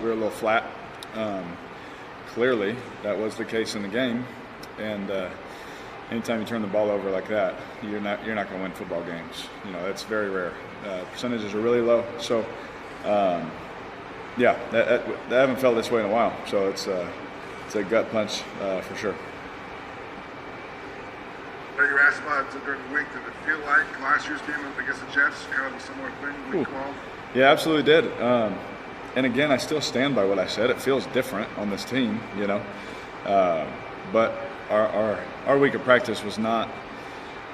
were a little flat. Clearly, that was the case in the game, and anytime you turn the ball over like that, you're not going to win football games. That's very rare. Percentages are really low. So, yeah, I haven't felt this way in a while. So it's a gut punch for sure. You were asked about it during the week. Did it feel like last year's game against the Jets, kind of a similar thing, week 12? Yeah, absolutely did. And again, I still stand by what I said. It feels different on this team, but our week of practice was not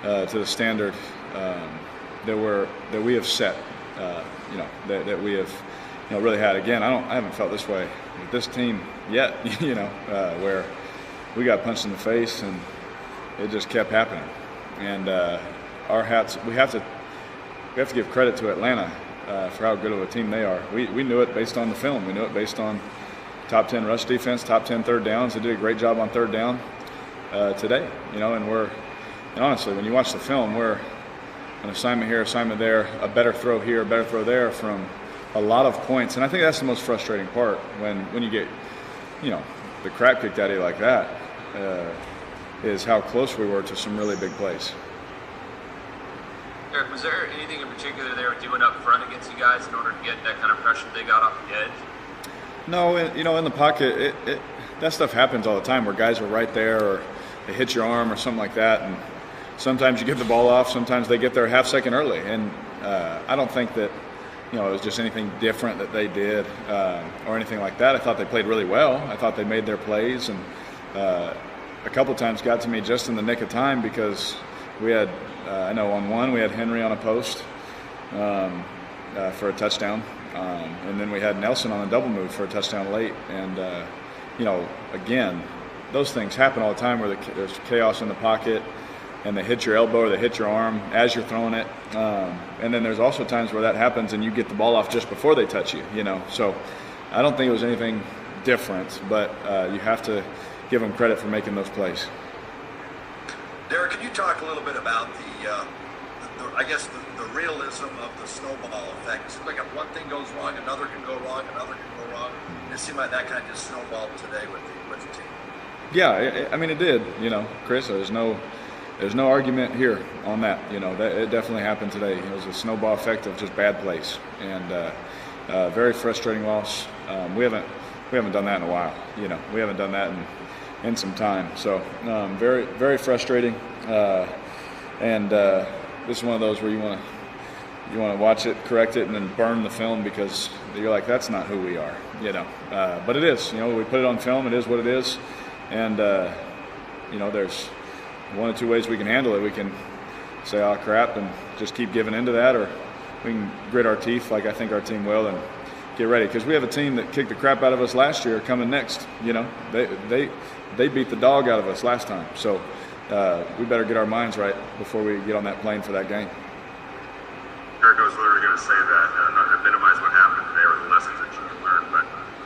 to the standard that we have set. That we have really had. Again, I haven't felt this way with this team yet. Where we got punched in the face and it just kept happening. And we have to give credit to Atlanta for how good of a team they are. We knew it based on the film. We knew it based on top 10 rush defense, top 10 third downs. They did a great job on third down today. And honestly, when you watch the film, we're an assignment here, assignment there, a better throw here, a better throw there from a lot of points. And I think that's the most frustrating part when you get, the crap kicked out of you like that, is how close we were to some really big plays. Eric, was there anything in particular they were doing up front against you guys in order to get that kind of pressure they got off the edge? No, in the pocket, that stuff happens all the time where guys are right there or they hit your arm or something like that. And sometimes you get the ball off, sometimes they get there a half second early. And I don't think that, it was just anything different that they did or anything like that. I thought they played really well. I thought they made their plays and a couple times got to me just in the nick of time because we had, I know on one, we had Henry on a post for a touchdown. And then we had Nelson on a double move for a touchdown late. And, again, those things happen all the time where there's chaos in the pocket and they hit your elbow or they hit your arm as you're throwing it. And then there's also times where that happens and you get the ball off just before they touch you, So I don't think it was anything different, but you have to give them credit for making those plays. Derek, can you talk a little bit about the realism of the snowball effect? It seems like if one thing goes wrong, another can go wrong, another can go wrong. It seemed like that kind of just snowballed today with the team. Yeah, it did. Chris, there's no argument here on that. That it definitely happened today. It was a snowball effect of just bad plays and very frustrating loss. We haven't done that in a while. We haven't done that in some time. So very, very frustrating. And this is one of those where you want to watch it, correct it, and then burn the film because you're like, that's not who we are. But it is. We put it on film. It is what it is. And there's one or two ways we can handle it. We can say, oh, crap, and just keep giving into that, or we can grit our teeth like I think our team will and get ready. Because we have a team that kicked the crap out of us last year coming next. They beat the dog out of us last time. So we better get our minds right before we get on that plane for that game. Eric, I was literally going to say that, not to minimize what happened today or the lessons that you can learn, but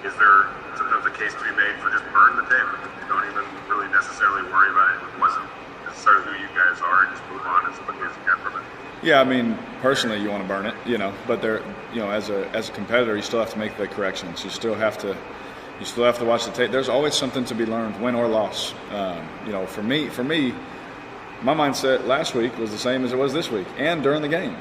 is there sometimes a case to be made for just burn the tape? Don't even really necessarily worry about it. It wasn't necessarily who you guys are and just move on as quickly as you can from it. Yeah, personally you want to burn it, but there, as a competitor, you still have to make the corrections. You still have to watch the tape. There's always something to be learned, win or loss. For me, my mindset last week was the same as it was this week and during the game.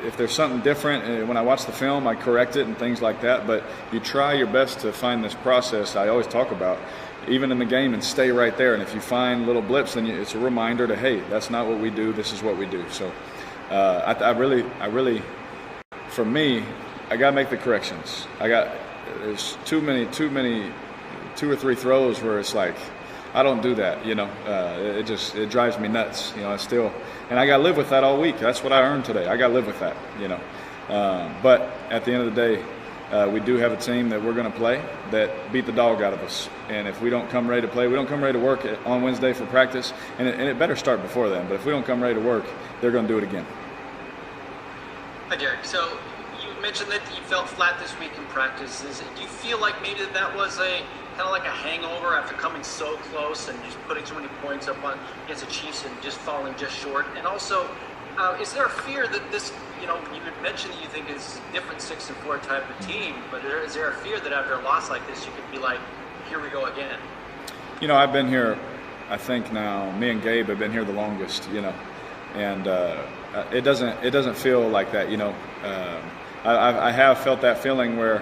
If there's something different, when I watch the film, I correct it and things like that. But you try your best to find this process I always talk about, even in the game, and stay right there. And if you find little blips, then it's a reminder to, hey, that's not what we do. This is what we do. So I really, for me, I got to make the corrections. There's too many, 2 or 3 throws where it's like, I don't do that, it drives me nuts, and I got to live with that all week. That's what I earned today. I got to live with that, But at the end of the day, we do have a team that we're going to play that beat the dog out of us. And if we don't come ready to play, we don't come ready to work on Wednesday for practice, and it better start before then. But if we don't come ready to work, they're going to do it again. Hi, Derek. So you mentioned that you felt flat this week in practices. Do you feel like maybe that was kind of like a hangover after coming so close and just putting so many points up against the Chiefs and just falling just short? And also, is there a fear that this you had mentioned that you think it's a different 6-4 type of team, but is there a fear that after a loss like this, you could be like, here we go again? I've been here, I think now, me and Gabe have been here the longest, and it doesn't feel like that, I have felt that feeling where,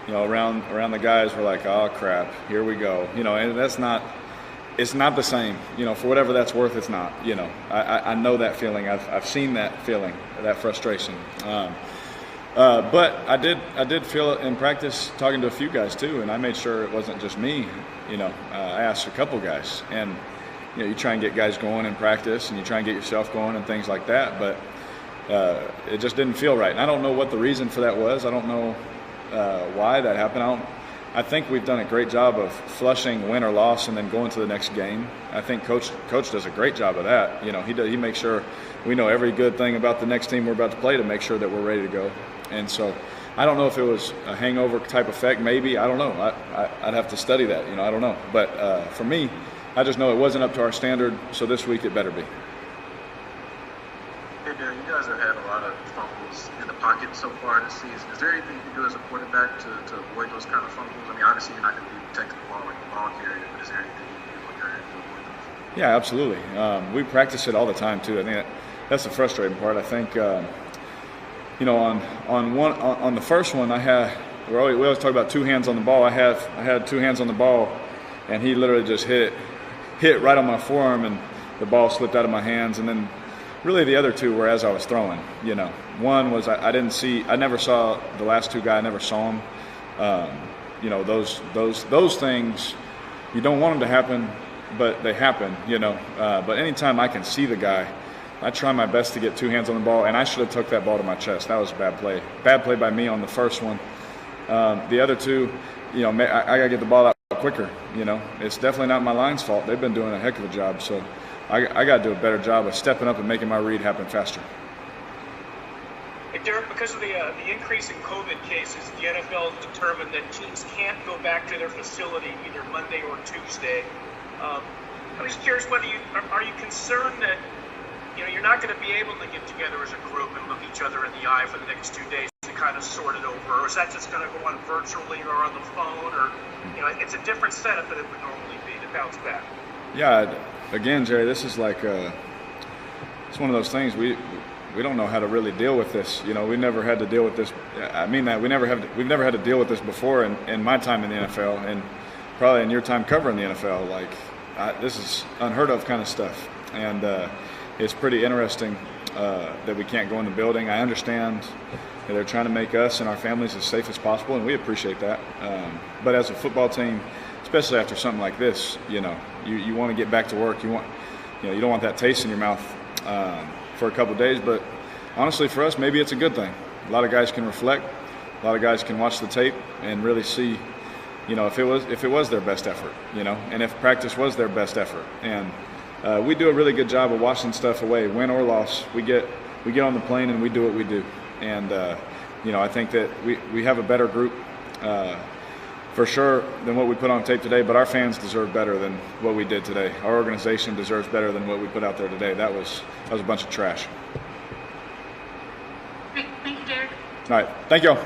around the guys we're like, oh crap, here we go, and it's not the same, for whatever that's worth, it's not, I know that feeling, I've seen that feeling, that frustration, but I did feel it in practice talking to a few guys too, and I made sure it wasn't just me, I asked a couple guys, and you try and get guys going in practice, and you try and get yourself going and things like that, but it just didn't feel right, and I don't know what the reason for that was. I don't know why that happened. I think we've done a great job of flushing win or loss and then going to the next game. I think Coach does a great job of that. He makes sure we know every good thing about the next team we're about to play to make sure that we're ready to go. And so I don't know if it was a hangover type effect. Maybe, I don't know. I'd have to study that. I don't know. But for me, I just know it wasn't up to our standard. So this week it better be. Hey, Darren, you guys have had a lot of fumbles in the pocket so far this season. Is there anything you can do as a quarterback to avoid those kind of fumbles? I mean, obviously you're not going to be protecting the ball like a ball carrier, but is there anything you can do on your end to avoid those? Yeah, absolutely. We practice it all the time too. I think that's the frustrating part. I think on the first one, we always talk about two hands on the ball. I had two hands on the ball, and he literally just hit right on my forearm, and the ball slipped out of my hands, and then. Really, the other two were as I was throwing. One was I never saw the last two guys. I never saw them. Those things you don't want them to happen, but they happen. But anytime I can see the guy, I try my best to get two hands on the ball, and I should have took that ball to my chest. That was a bad play. Bad play by me on the first one. The other two, I gotta get the ball out quicker. It's definitely not my line's fault. They've been doing a heck of a job. So. I got to do a better job of stepping up and making my read happen faster. Hey, Derek, because of the increase in COVID cases, the NFL determined that teams can't go back to their facility either Monday or Tuesday. I'm just curious whether are you concerned that you're not going to be able to get together as a group and look each other in the eye for the next 2 days to kind of sort it over, or is that just going to go on virtually or on the phone, or it's a different setup than it would normally be to bounce back? Yeah. Again, Jerry, this is like it's one of those things we don't know how to really deal with this. We never had to deal with this. I mean that we've never had to deal with this before in my time in the NFL, and probably in your time covering the NFL. This is unheard of kind of stuff, and it's pretty interesting that we can't go in the building. I understand that they're trying to make us and our families as safe as possible, and we appreciate that. But as a football team, especially after something like this, you want to get back to work. You don't want that taste in your mouth for a couple of days. But honestly, for us, maybe it's a good thing. A lot of guys can reflect. A lot of guys can watch the tape and really see, if it was their best effort, and if practice was their best effort. And we do a really good job of washing stuff away, win or loss. We get on the plane and we do what we do. And I think that we have a better group. For sure than what we put on tape today, but our fans deserve better than what we did today. Our organization deserves better than what we put out there today. That was a bunch of trash. Great. Thank you, Derek. All right. Thank you all.